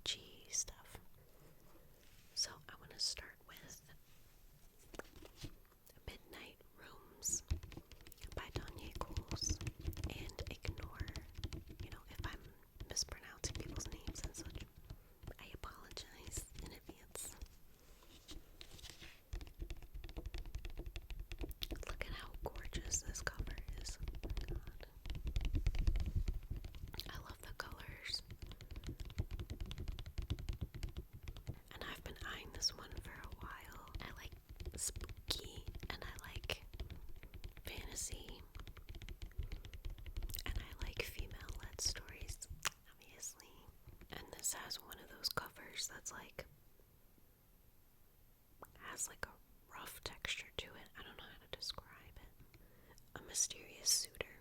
witchy stuff. So I want to start with Midnight Rooms by Tanya Coles, and ignore, if I'm mispronouncing people's names and such. I apologize in advance. Look at how gorgeous this cover is. Oh my god. I love the colors. And I've been eyeing this one for a while. I like spooky and I like fantasy. And I like female-led stories, obviously. And this has one of those covers that's has a rough texture to it. I don't know how to describe it. A mysterious suitor,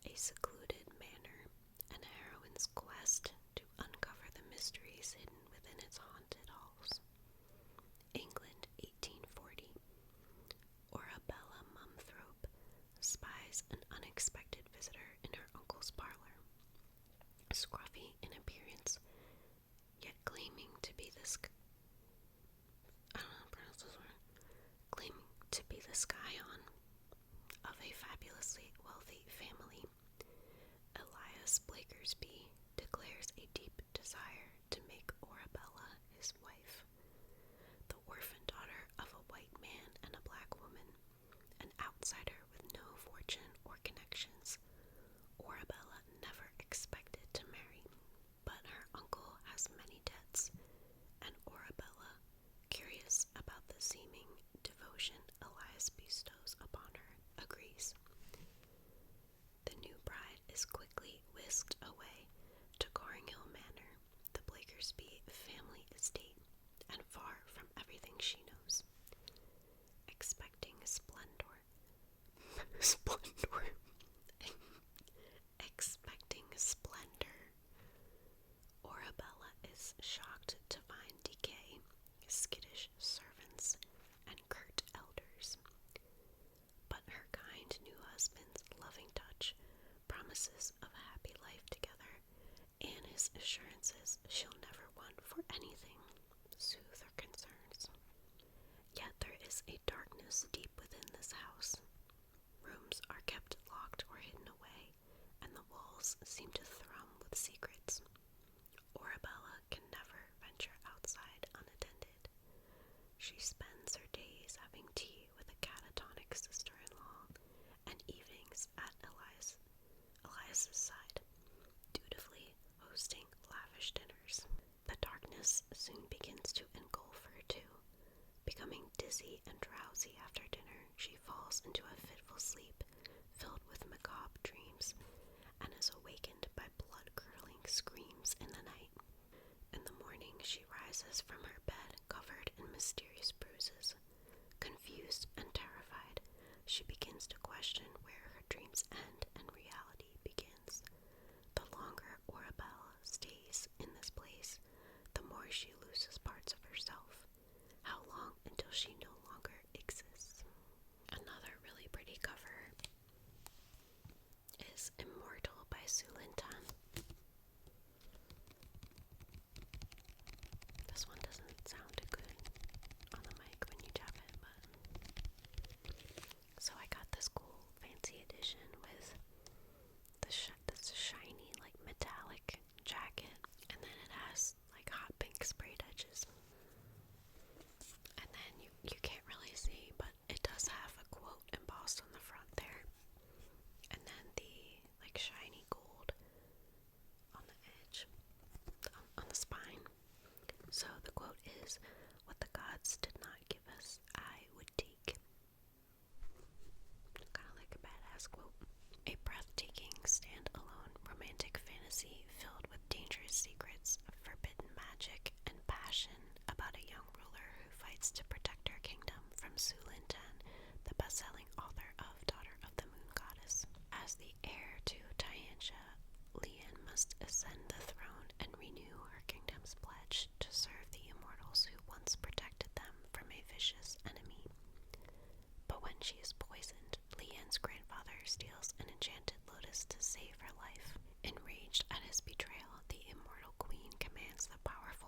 a secluded manor, and a heroine's quest to uncover the mysteries hidden within its haunted halls. England, 1840. Orabella Mumthorpe spies an unexpected visitor in her uncle's parlor. Scruffy in appearance, yet claiming to be the scion of a fabulously wealthy family, Elias Blakersby declares a deep desire to make Orabella his wife. The orphan daughter of a white man and a black woman, an outsider with no fortune or connections, Orabella never expected to marry, but her uncle has many debts, and Orabella, curious about the seeming devotion Elias bestows upon her, agrees. The new bride is quickly whisked away to Cornhill Manor, the Blakersby family estate, and far from everything she knows. Expecting splendor. Expecting splendor, Orabella is shocked to find decay, skittish servants, and curt elders. But her kind new husband's loving touch, promises of a happy life together, and his assurances she'll never want for anything, soothe her concerns. Yet there is a darkness deep within this house. Rooms are kept locked or hidden away, and the walls seem to thrum with secrets. Orabella can never venture outside unattended. She spends her days having tea with a catatonic sister-in-law, and evenings at Elias's side, dutifully hosting lavish dinners. The darkness soon begins to engulf her too. Becoming dizzy and drowsy after dinner, she falls into a fitful sleep filled with macabre dreams, and is awakened by blood-curdling screams in the night. In the morning, she rises from her bed covered in mysterious bruises. Confused and terrified, she begins to question where her dreams end and reality begins. The longer Orabella stays in this place, the more she loses parts of herself. How long until she no longer exists? Another really pretty cover is Immortal by Sulintan. This one doesn't sound good on the mic when you tap it, but so I got this cool fancy edition with this shiny metallic jacket, and then it has hot pink sprayed edges. And then you can't really see, but it does have a quote embossed on the front there, and then the shiny gold on the edge, on the spine. So the quote is, "What the gods did not give us, I would take." Kind of like a badass quote. A breathtaking, stand-alone romantic fantasy filled with dangerous secrets, forbidden magic, and passion about a young ruler who fights to protect her kingdom from Sulintan, the best-selling author of Daughter of the Moon Goddess. As the heir to Tyansha, Lian must ascend the throne and renew her kingdom's pledge to serve the immortals who once protected them from a vicious enemy. But when she is poisoned, Lian's grandfather steals an enchanted lotus to save her life. Enraged at his betrayal, the immortal queen commands the powerful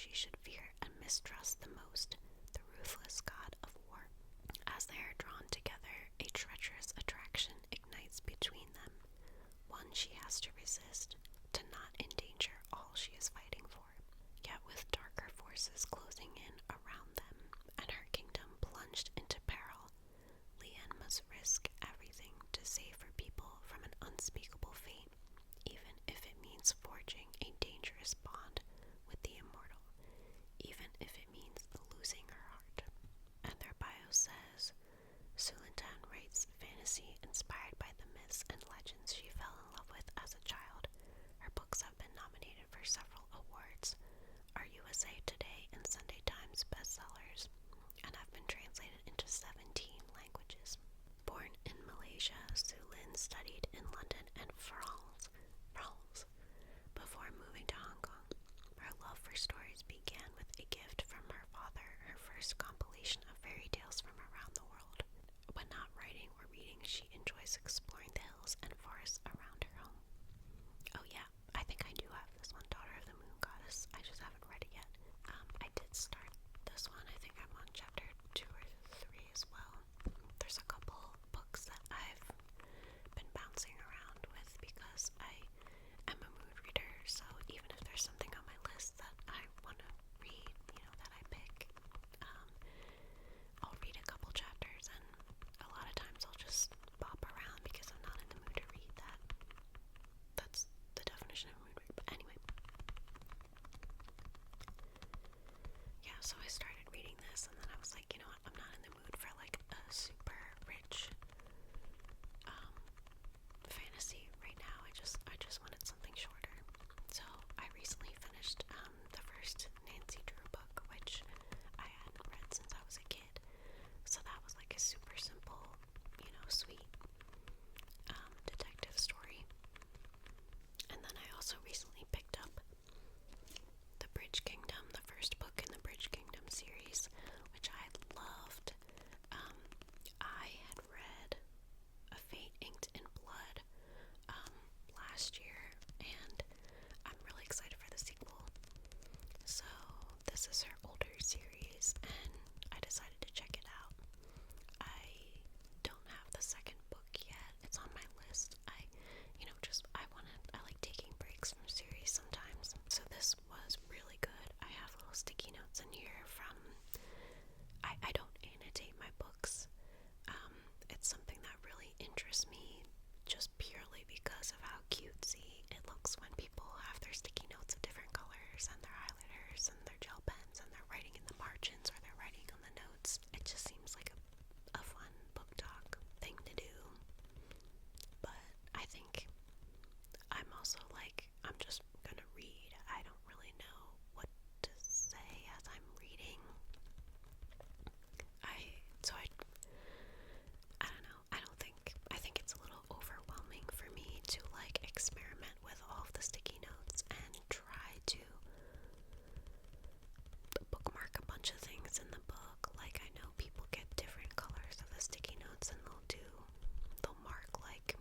she should fear and mistrust the most, the ruthless god of war. As they are drawn together, a treacherous attraction ignites between them, one she has to resist, to not endanger all she is fighting for. Yet with darker forces closing in around them, and her kingdom plunged into peril, Leanne must risk everything to save her people from an unspeakable fate, even if it means forging a dangerous bond with the Immortal, even if it means losing her heart. And their bio says, Sulintan writes fantasy inspired by the myths and legends she fell in love with as a child. Her books have been nominated for several awards, are USA Today and Sunday Times bestsellers, and have been translated into 17 languages. Born in Malaysia, Su Lin studied in London and France before moving to Hong Kong. Her love for stories began with a gift from her father, her first compilation of fairy tales from around the world. When not writing or reading, she enjoys exploring the hills and forests around her home. Oh yeah, I think I do have this one, Daughter of the Moon Goddess. I just haven't read it yet. I did start this one. I think I'm on chapter 2 or 3 as well. There's a couple books that I've been bouncing around with because I am a mood reader, so even if there's something on my list that I want to read, that I pick, I'll read a couple chapters, and a lot of times I'll just bop around because I'm not in the mood to read that. That's the definition of mood read, but anyway. Yeah, so I started reading this, and then I was like, you know what, I'm not in the mood for like a super rich fantasy right now. I just wanted something shorter. So I recently finished the first Nancy Drew book, which I hadn't read since I was a kid. So that was like a super simple, sweet detective story. And then I also recently picked up The Bridge Kingdom, the first book in the Bridge Kingdom series, which I loved. I had read A Fate Inked in Blood last year, and I'm really excited for the sequel. So this is her older series, and I decided to check it out. I don't have the second book yet. It's on my list. I like taking breaks from series sometimes. So this was really good. I have little sticky notes in here from, I don't annotate my books. It's something that really interests me just purely because of how cutesy it looks when people have their sticky notes of different colors and their highlighters and their gel pens and they're writing in the margins or they're writing on the notes. It just seems like a fun book talk thing to do. But I think I'm also like, I'm just gonna read. I don't really know what to say as I'm reading. I don't know. I think it's a little overwhelming for me to like experiment with all of the sticky notes and try to bookmark a bunch of things in the book. Like, I know people get different colors of the sticky notes, and they'll mark like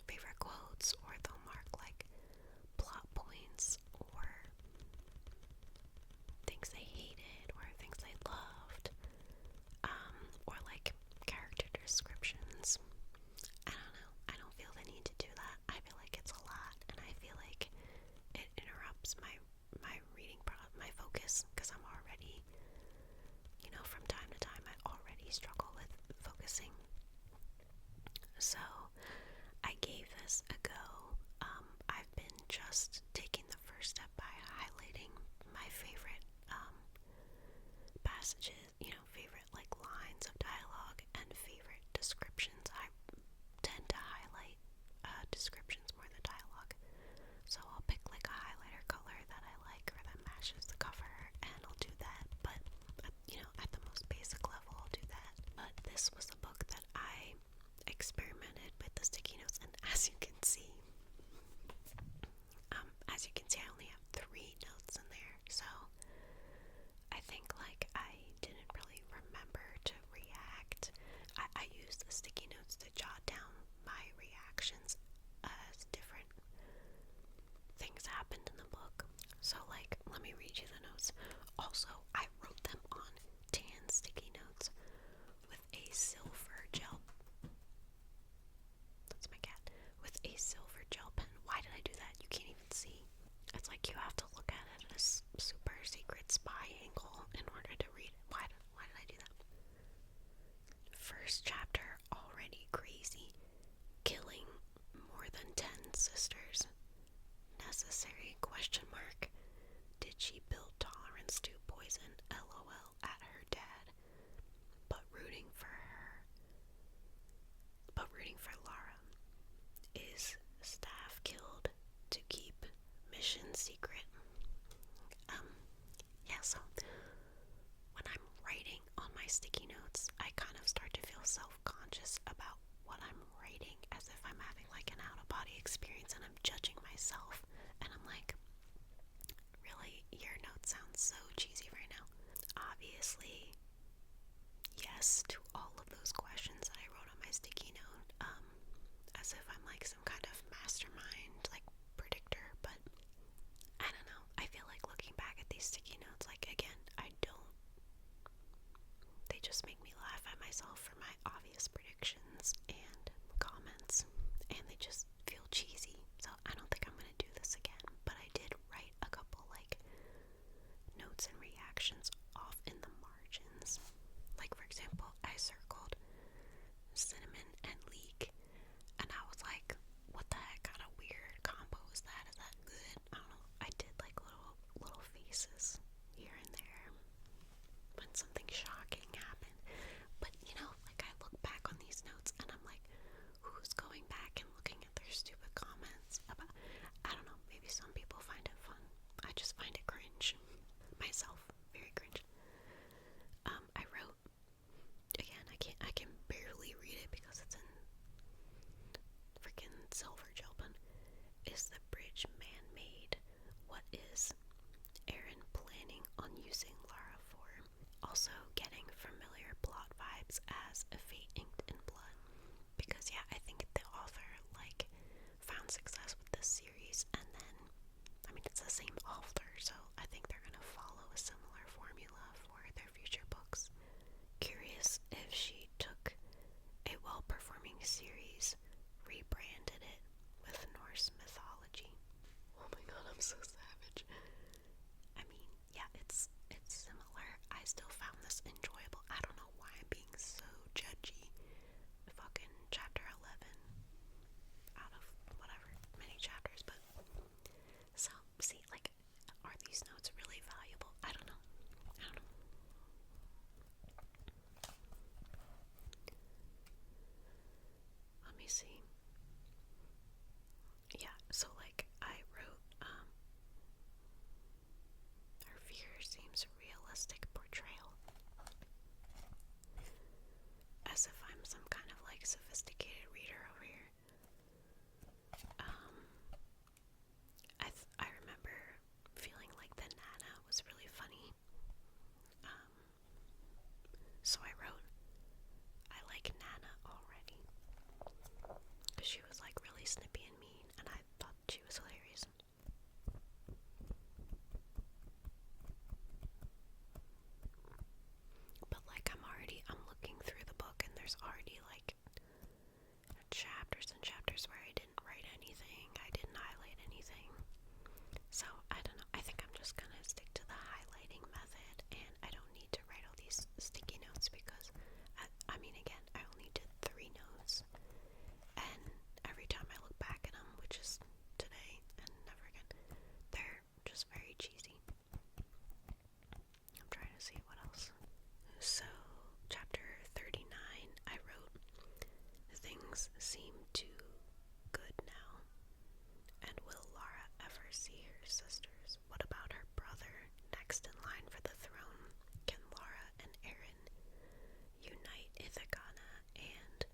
favorite quotes, or they'll mark like plot points, or things they hated, or things they loved, or like character descriptions. I don't know. I don't feel the need to do that. I feel like it's a lot, and I feel like it interrupts my my focus, because I'm already, from time to time I already struggle with focusing. So I gave this a go. I've been just taking the first step by highlighting my favorite passages, favorite like lines of dialogue and favorite descriptions. I tend to highlight descriptions more than dialogue. So I'll pick like a highlighter color that I like or that matches the cover, and I'll do that. But at the most basic level, I'll do that. But this was a book that I experimented with the sticky notes, and as you can see, I only have 3 notes in there. So I think like I didn't really remember to react. I used the sticky notes to jot down my reactions as different things happened in the book. So like, let me read you the notes notes. Also, I wrote them on tan sticky notes with a silver gel. That's my cat. With a silver gel pen. Why did I do that? You can't even see. It's like you have to look at it at a super secret spy angle in order to read it. Why did I do that? First chapter, already crazy. Killing more than 10 sisters. Necessary? Question mark. Did she build tolerance to poison? LOL at her dad. But rooting for Lara. Is staff killed to keep mission secret? Yeah, so when I'm writing on my sticky notes, I kind of start to feel self-conscious about what I'm writing, as if I'm having like an out-of-body experience and I'm judging myself, and I'm like, really, your note sounds so cheesy right now. Obviously, yes to all of those questions that I wrote on my sticky note, as if I'm like some kind of mastermind, like predictor, but I don't know. I feel like looking back at these sticky notes, like again, they just make me laugh at myself for my obvious predictions and comments, and they just feel cheesy, so I don't think I'm gonna do this again, but I did write a couple like notes and reactions off in the margins. Like for example, I circled cinnamon and leek, and I was like, what the heck kind of weird combo is that? Is that good? I don't know. I did like little faces here and there when something shocking happened. But you know, like I look back on these notes and I'm like, who's going back and looking at their stupid comments about, I don't know, maybe some people find it fun. I just find it cringe. Myself, very cringe. I wrote, again, I can barely read it because it's in freaking silver gel pen. Is the bridge man-made? What is Aaron planning on using Lara for? Also getting familiar plot vibes as A Fate Inked in Blood. Because yeah, I think the author like found success with this series, and then, I mean, it's the same author, so I think they're gonna follow a similar formula for their future books. Curious if she took a well-performing series, rebranded it with Norse mythology. Oh my god, I'm so savage. I mean, yeah, it's similar. I still found this enjoyable. I don't know why I'm being so judgy. Fucking chapter 11 out of whatever, many chapters, but so, see, like, are these notes really valuable? I don't know. Let me see. Yeah, so like I wrote, her fear seems realistic portrayal. As if I'm some kind of like sophisticated reader over here. I remember feeling like the Nana was really funny. So I wrote, I like Nana already. Because she was like really snippy and mean, and I thought she was hilarious. But like I'm looking through the book, and there's already like chapters and chapters where I didn't write anything, I didn't highlight anything. So I don't know, I think I'm just gonna stick to the highlighting method, and I don't need to write all these sticky notes because I mean, again, I only did 3 notes, and every time I look back at them, which is today and never again, they're just very cheesy. I'm trying to see what else. So, chapter 39, I wrote, things seem too good now. And will Lara ever see her sisters? What about her brother, next in line for the throne? Can Lara and Aaron unite Ithacana and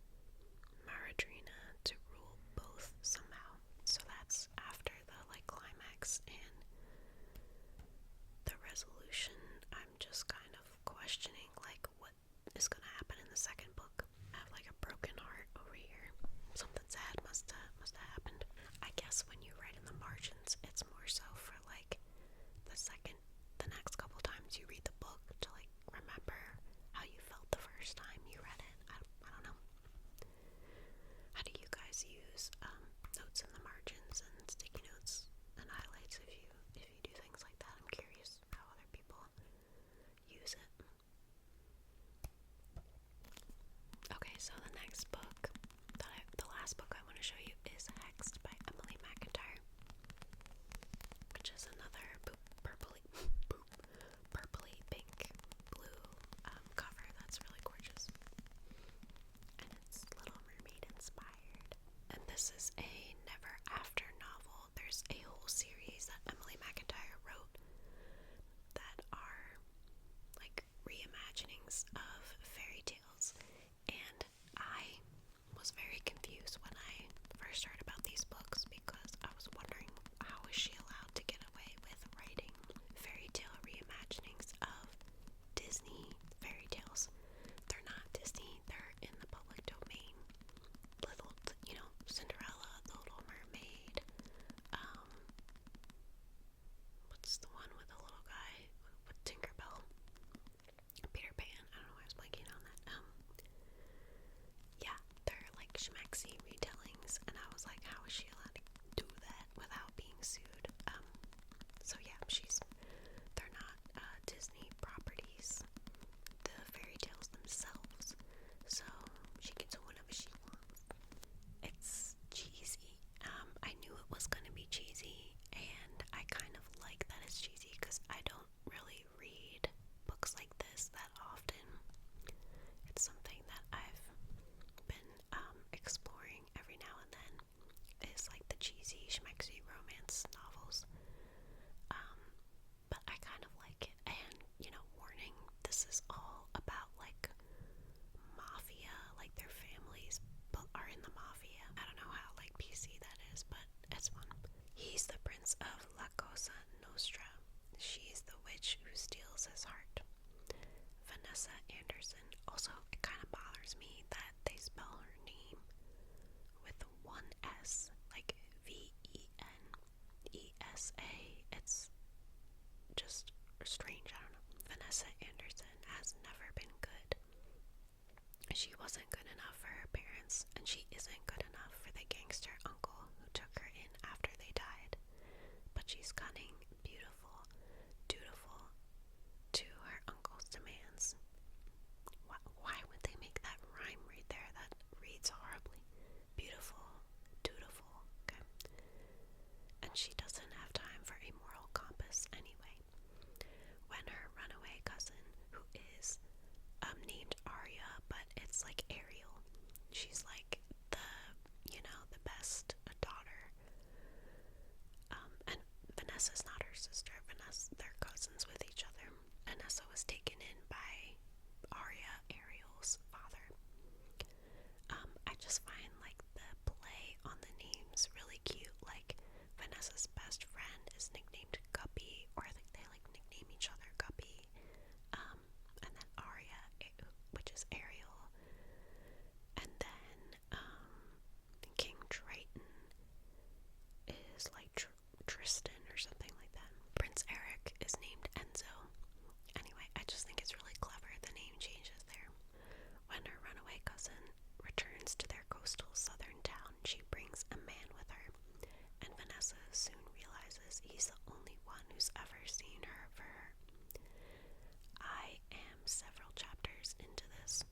Maradrina to rule both somehow? So that's after the like climax and the resolution. I'm just kind of questioning like what is gonna happen in the second book. I have like a broken heart over here. Something sad must have happened. I guess when you write in the margins, it's more so for like time you read it. I don't know. How do you guys use notes in the margins and sticky notes and highlights if you do things like that? I'm curious how other people use it. Okay, so the next book, the last book I want to show you is Hexed by Emily McIntyre, which is another purpley pink blue cover that's really gorgeous, and it's Little Mermaid inspired. And this is a Never After novel. There's a whole series that Emily McIntyre wrote that are like reimaginings of fairy tales, and I was very confused when I first heard about these books because I was wondering, how is she allowed to get away with writing fairy tale reimaginings of Disney fairy tales? They're not Disney, they're in the public domain. Little, Cinderella, The Little Mermaid, what's the one with the little guy with Tinkerbell? Peter Pan. I don't know why I was blanking on that. Yeah, they're like schmaxy retellings, and I was like, how is she allowed to do that without being sued? So yeah, they're not Disney properties, the fairy tales themselves, so she can do whatever she wants. It's cheesy. I knew it was gonna be cheesy, and I kind of like that it's cheesy because I don't really read books like this that often. It's something that I've been exploring every now and then, is like the cheesy schmexy romance novels. But I kind of like it, and warning, this is all about like mafia, like their families are in the mafia. I don't know how like PC that is, but it's fun. He's the prince of La Cosa Nostra. She's the witch who steals his heart. Vanessa Anderson. Also, it kind of bothers me that they spell her name with one S, like Venesa. It's just strange, I don't know. Vanessa Anderson has never been good. She wasn't good enough for her parents, and she isn't good enough for the gangster uncle who took her in after they died. But she's cunning, beautiful, dutiful to her uncle's demands. Why would they make that rhyme right there? That reads horribly. Beautiful, dutiful, okay? And she doesn't have time for a moral compass anyway. When her runaway cousin, who is named Arya, but it's like Ariel, she's like the best daughter. And Vanessa's not her sister. They're cousins with each other. Vanessa was taken in by Arya, Ariel's father. I just find like the play on the names really cute. Like Vanessa's best friend is nicknamed Guppy, or I think they like nickname each other Guppy. And then Arya, which is Ariel, and then King Triton is like Tristan or something like that. Prince Eric is named Enzo. Anyway, I just think it's really clever, the name changes there. When her runaway cousin returns to their coastal southern town, she brings a man with her, and Vanessa soon realizes he's the only one who's ever seen her for her. I am several chapters into this,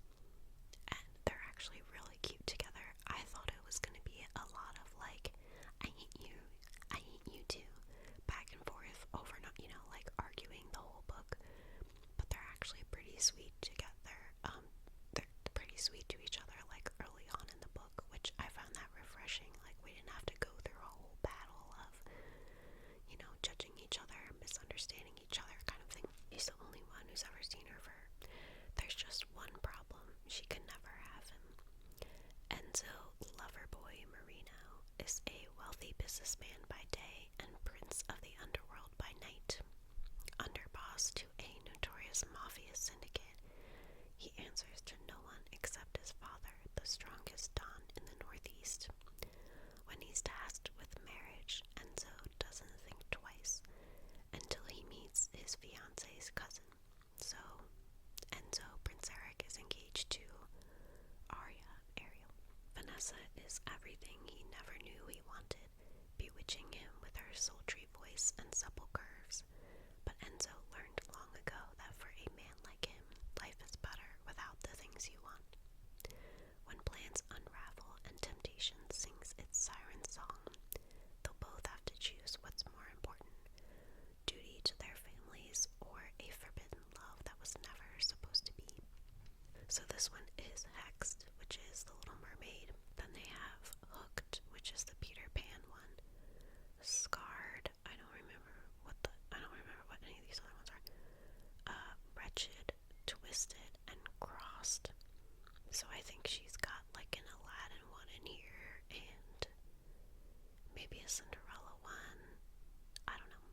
and they're actually really cute together. I thought it was going to be a lot of like, I hate you too, back and forth over, like arguing the whole book, but they're actually pretty sweet together. They're pretty sweet to each other, like early on in the book, which I found that refreshing. Like, we didn't have to go through a whole battle of, judging each other, misunderstanding each other kind of thing. He's the only one who's ever seen her for her. There's just one problem. She can never have him. Enzo Loverboy Marino is a wealthy businessman by day and prince of the underworld by night. Underboss to a notorious mafia syndicate, he answers to no one except his father, the strongest don in the Northeast. When he's tasked with marriage, Enzo doesn't think twice until he meets his fiance's cousin. So, Enzo, Prince Eric, is engaged to wanted, bewitching him with her sultry voice and supple curves. But Enzo learned long ago that for a man like him, life is better without the things you want. When plans unravel and temptation sings its siren song, they'll both have to choose what's more important, duty to their families or a forbidden love that was never supposed to be. So this one is Hexed, which is the Little Mermaid. Then they have Hooked, which is the Peter Pan one. Scarred, I don't remember what any of these other ones are. Wretched, Twisted, and Crossed. So I think she's got like an Aladdin one in here, and maybe a Cinderella one. I don't know.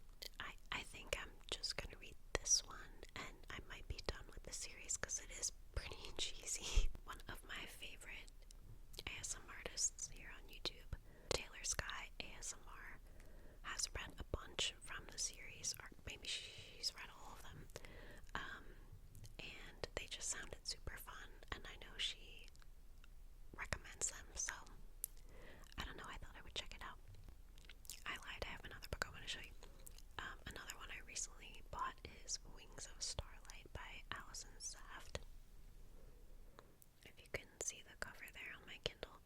I think I'm just gonna read this one, and I might be done with the series because it is pretty cheesy. One of my favorite ASMR artists here on YouTube, Taylor Sky ASMR, has read a bunch from the series, or maybe she's read all of them, and they just sounded super fun, and I know she recommends them, so I don't know, I thought I would check it out. I lied, I have another book I want to show you. Another one I recently bought is Wings of Starlight by Allison Saft. If you can see the cover there on my Kindle.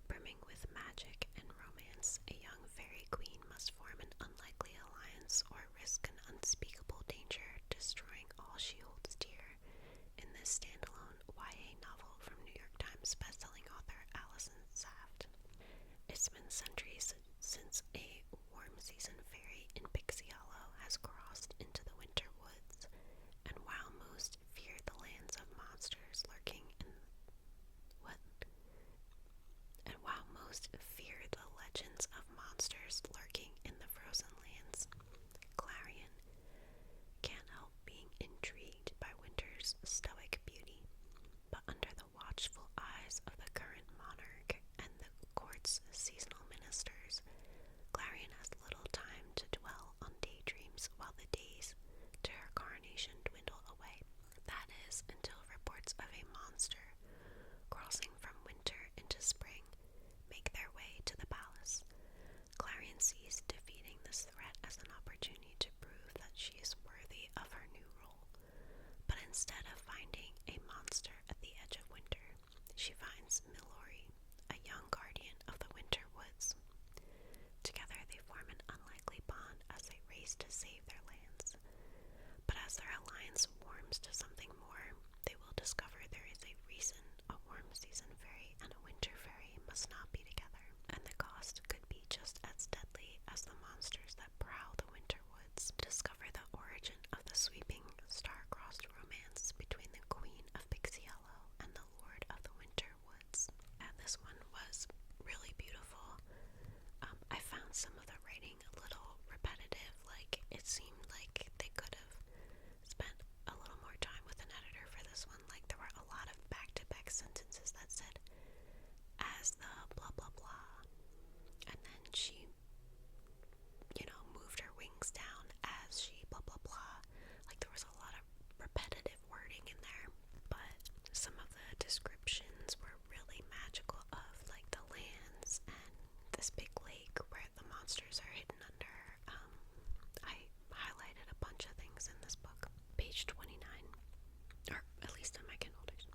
Brimming with magic and romance, a young fairy queen must form an unlikely alliance or risk an unspeakable danger, destroying all she holds dear in this standalone YA novel from New York Times bestselling author Allison Saft. It's been centuries since a warm season fairy in Pixie Hollow has crossed into the winter woods, and while most feared the lands of monsters lurking in the legends of monsters lurking in the frozen lands, Clarion can't help being intrigued by winter's stoic beauty. But under the watchful eyes of the current monarch and the court's seasonal ministers, Clarion has little time to dwell on daydreams while the days to her coronation dwindle away. That is, until reports of a monster crossing from winter into spring make their way to the palace. Clarion sees defeating this threat as an opportunity to prove that she is worthy of her new role. But instead of finding a monster at the edge of winter, she finds Milori, a young guardian of the winter woods. Together they form an unlikely bond as they race to save their lands. But as their alliance warms to something more, they will discover there is a reason a warm season fairy and a winter fairy must not be together, and the cost could be just as deadly as the monsters that prowl the winter woods. Discover the origin of the sweeping, star-crossed romance between the Queen of Pixie Hollow and the Lord of the Winter Woods. And this one was really beautiful. I found some of the writing a little repetitive, like it seemed like they could have spent a little more time with an editor for this one. Like there were a lot of back-to-back sentences that said, as the blah blah blah, and then she, moved her wings down as she blah blah blah. Like there was a lot of repetitive wording in there, but some of the descriptions were really magical of like the lands and this big lake where the monsters are hidden under. I highlighted a bunch of things in this book. Page 29, or at least in my Kindle edition.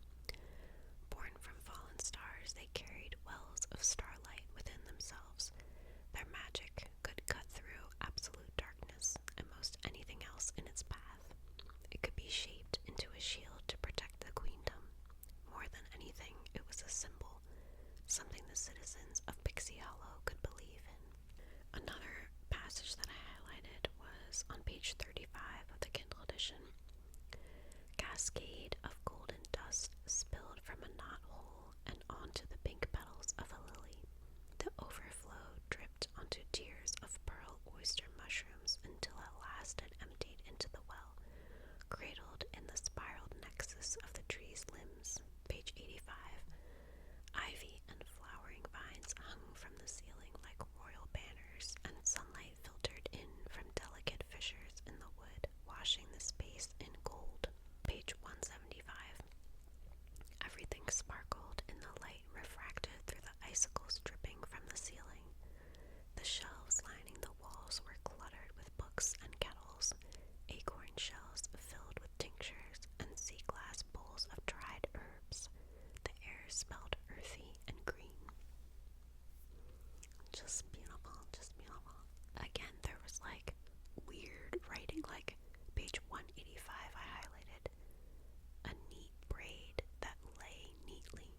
Born from fallen stars, they carried wells of starlight within themselves. Their magic could cut through absolute darkness and most anything else in its path. It could be shaped into a shield to protect the queendom. More than anything, it was a symbol, something the citizens of Pixie Hollow could believe in. Another passage that I highlighted was on page 35 of the Kindle edition. Cascade of golden dust spilled from a knothole and onto the pink petals of a lily. The overflow dripped onto tiers of pearl oyster mushrooms until at last it emptied into the well, cradled in the spiraled nexus of the tree's limbs. Page 85. Ivy and flowering vines hung from the ceiling like royal banners, and sunlight filtered in from delicate fissures in the wood, washing the space in gold. Page 175. spelled earthy and green. Just beautiful, just beautiful. Again, there was like weird writing, like page 185 I highlighted. A neat braid that lay neatly.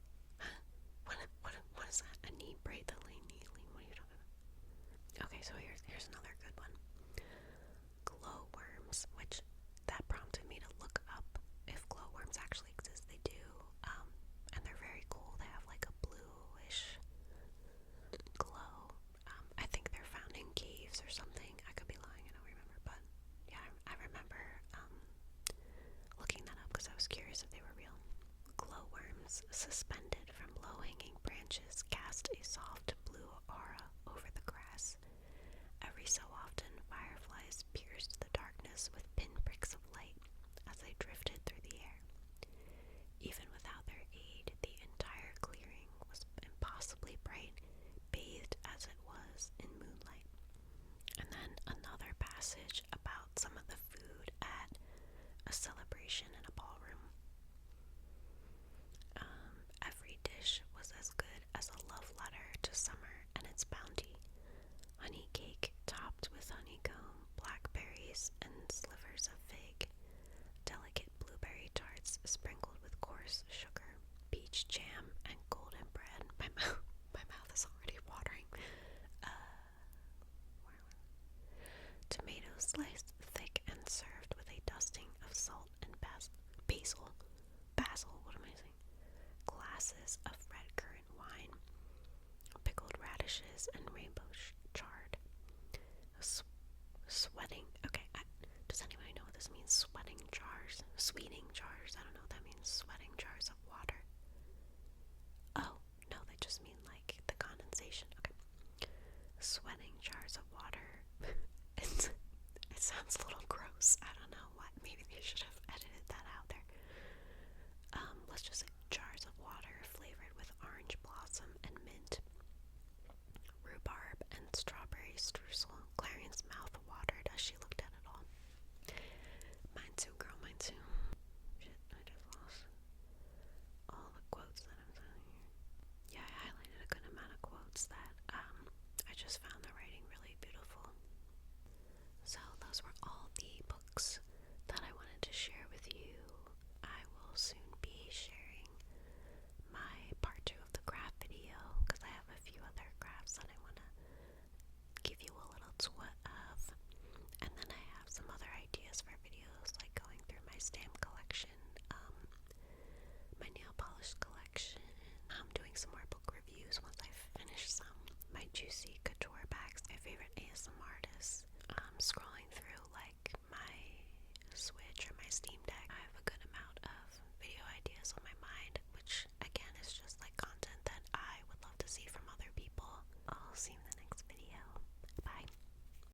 What is that? A neat braid that lay neatly? What are you talking about? Okay, so here's another good one. Glowworms, which that prompted me to look up if glowworms actually exist. They do, and they're very cool. They have like a bluish glow. I think they're found in caves or something. I could be lying, I don't remember, but yeah, I remember looking that up because I was curious if they were real. Glowworms suspended from low-hanging branches cast a soft blue aura over the grass. Every so often, fireflies pierced the darkness with pinpricks of light as they drifted through the air. Even without their aid, the entire clearing was impossibly bright, bathed as it was in moonlight. And then another passage about some of the food at a celebration in a ballroom. Every dish was as good as a love letter to summer and its bounty. Honey cake topped with honeycomb, blackberries, and slivers of fig. Delicate blueberry tarts sprinkled with coarse sugar. Peach jam and golden bread. My mouth is already watering. Tomatoes sliced thick and served with a dusting of salt and basil. What am I saying? Glasses of red currant wine, pickled radishes, and rainbow chard. Sweating. Okay, does anybody know what this means? Sweating jars. Sweeting jars. I don't know what that means. Sweating jars of water. Oh, no, they just mean like the condensation. Okay. Sweating jars of water. It sounds a little gross. I don't know what. Maybe they should have edited that out there. Let's just say jars of water flavored with orange blossom and mint, rhubarb, and strawberry streusel. Clarion's mouth watered as she looked at it all. Mine too, girl, mine too. Shit, I just lost all the quotes that I'm telling you. Yeah, I highlighted a good amount of quotes that I just found the writing really beautiful. So those were